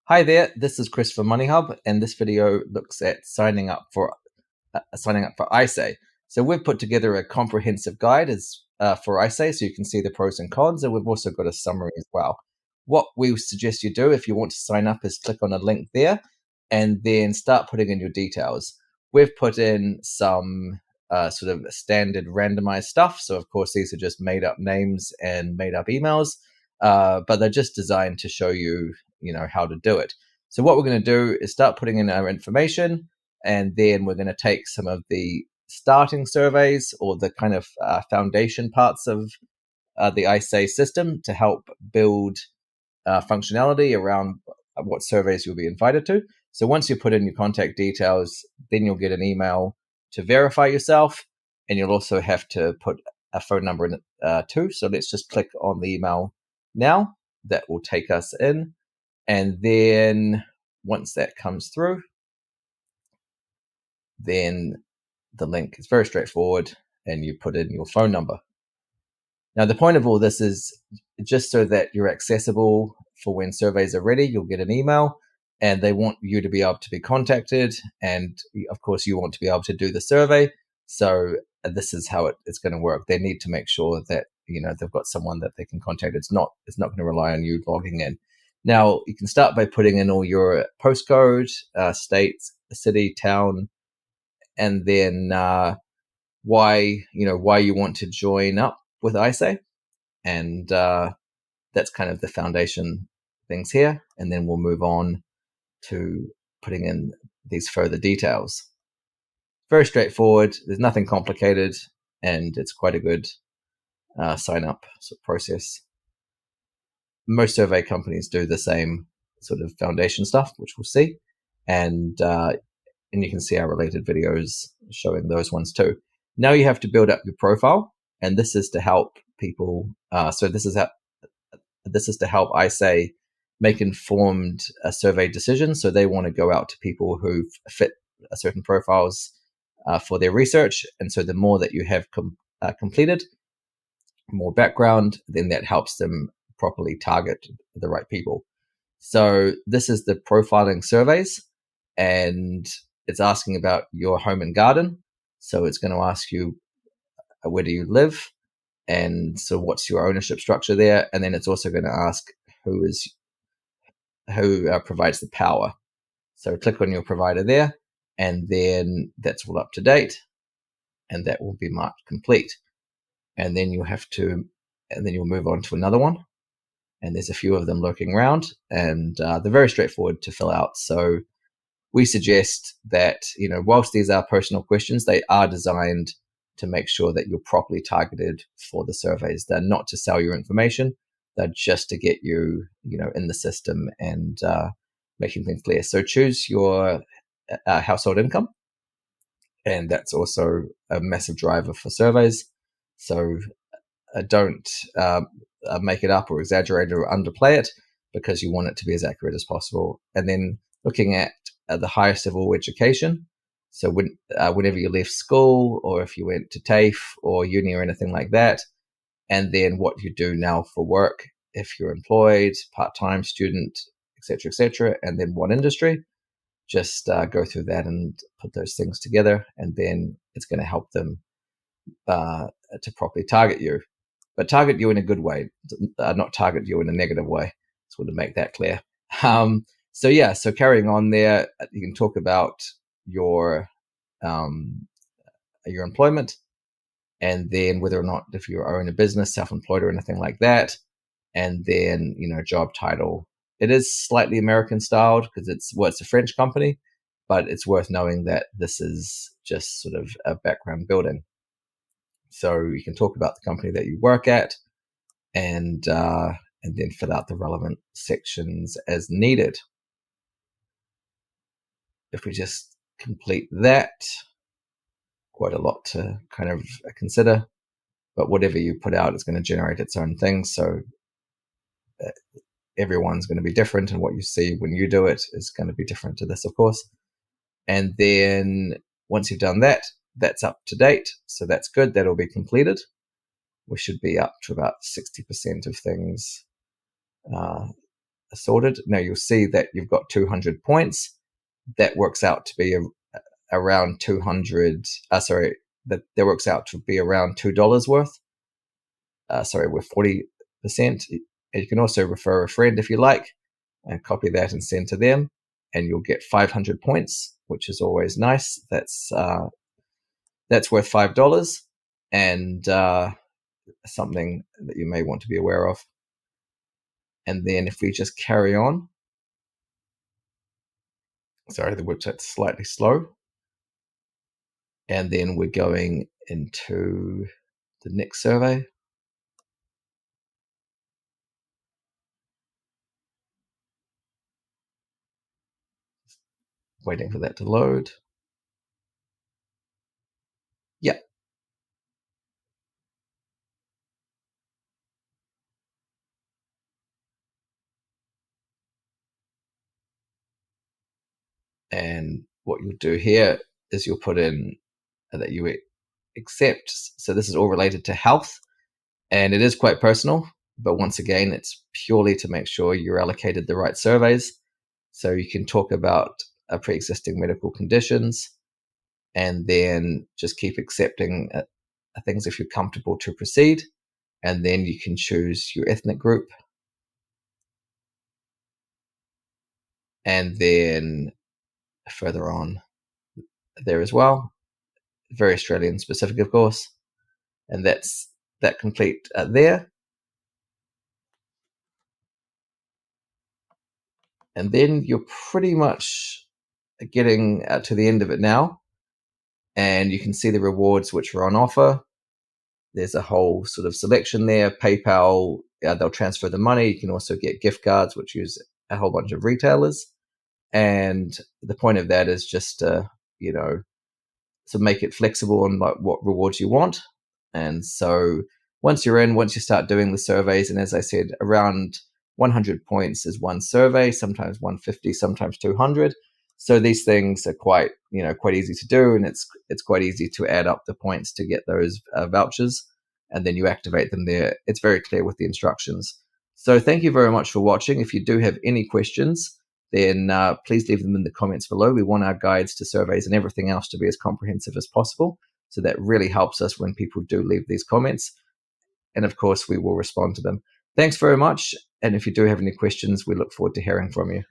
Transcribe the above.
Hi there, this is Chris from MoneyHub, and this video looks at signing up for iSay. So we've put together a comprehensive guide for iSay, so you can see the pros and cons, and we've also got a summary as well. What we suggest you do if you want to sign up is click on a link there, and then start putting in your details. We've put in some sort of standard randomized stuff. So of course these are just made up names and made up emails, but they're just designed to show you how to do it. So what we're going to do is start putting in our information, and then we're going to take some of the starting surveys or the kind of foundation parts of the iSay system to help build functionality around what surveys you'll be invited to. So once you put in your contact details, then you'll get an email to verify yourself, and you'll also have to put a phone number in it too. So let's just click on the email now. That will take us in. And then once that comes through, then the link is very straightforward, and you put in your phone number. Now, the point of all this is just so that you're accessible for when surveys are ready. You'll get an email, and they want you to be able to be contacted. And of course, you want to be able to do the survey. So this is how it's going to work. They need to make sure that they've got someone that they can contact. It's not going to rely on you logging in. Now, you can start by putting in all your postcode, state, city, town, and then why you want to join up with iSay. And that's kind of the foundation things here. And then we'll move on to putting in these further details. Very straightforward. There's nothing complicated, and it's quite a good sign up sort of process. Most survey companies do the same sort of foundation stuff, which we'll see, and you can see our related videos showing those ones too. Now you have to build up your profile, and this is to help people. So this is to help iSay make informed survey decisions. So they want to go out to people who fit certain profiles for their research, and so the more that you have completed, more background, then that helps them properly target the right people. So this is the profiling surveys, and it's asking about your home and garden. So it's going to ask you, where do you live? And so what's your ownership structure there? And then it's also going to ask who provides the power. So click on your provider there, and then that's all up to date, and that will be marked complete. And then you'll move on to another one. And there's a few of them lurking around, and they're very straightforward to fill out. So we suggest that, whilst these are personal questions, they are designed to make sure that you're properly targeted for the surveys. They're not to sell your information. They're just to get you, in the system and making things clear. So choose your household income, and that's also a massive driver for surveys. So don't make it up or exaggerate or underplay it, because you want it to be as accurate as possible. And then looking at the highest of all education. So whenever you left school, or if you went to TAFE or uni or anything like that, and then what you do now for work, if you're employed, part-time, student, etc., and then what industry. Just go through that and put those things together, and then it's going to help them to properly target you. But target you in a good way, not target you in a negative way. Just want to make that clear. So carrying on there, you can talk about your employment, and then whether or not, if you own a business, self-employed or anything like that, and then job title. It is slightly American styled because it's a French company, but it's worth knowing that this is just sort of a background building. So you can talk about the company that you work at, and then fill out the relevant sections as needed. If we just complete that, quite a lot to kind of consider, but whatever you put out is going to generate its own thing. So everyone's going to be different, and what you see when you do it is going to be different to this, of course. And then once you've done that, that's up to date. So that's good. That'll be completed. We should be up to about 60% of things sorted. Now you'll see that you've got 200 points. That works out to be around 200. That works out to be around $2 worth. With 40%. And you can also refer a friend if you like, and copy that and send to them, and you'll get 500 points, which is always nice. That's worth $5, and something that you may want to be aware of. And then if we just carry on, sorry, the website's slightly slow. And then we're going into the next survey. Waiting for that to load. Yeah. And what you'll do here is you'll put in that you accept. So this is all related to health, and it is quite personal, but once again, it's purely to make sure you're allocated the right surveys. So you can talk about pre-existing medical conditions, and then just keep accepting things if you're comfortable to proceed. And then you can choose your ethnic group, and then further on there as well, very Australian specific, of course. And that's that complete there. And then you're pretty much getting to the end of it now. And you can see the rewards which are on offer. There's a whole sort of selection there. PayPal, they'll transfer the money. You can also get gift cards, which use a whole bunch of retailers. And the point of that is just to make it flexible on like what rewards you want. And so once you start doing the surveys, and as I said, around 100 points is one survey, sometimes 150, sometimes 200. So these things are quite easy to do, and it's quite easy to add up the points to get those vouchers, and then you activate them there. It's very clear with the instructions. So thank you very much for watching. If you do have any questions, then please leave them in the comments below. We want our guides to surveys and everything else to be as comprehensive as possible. So that really helps us when people do leave these comments. And of course, we will respond to them. Thanks very much. And if you do have any questions, we look forward to hearing from you.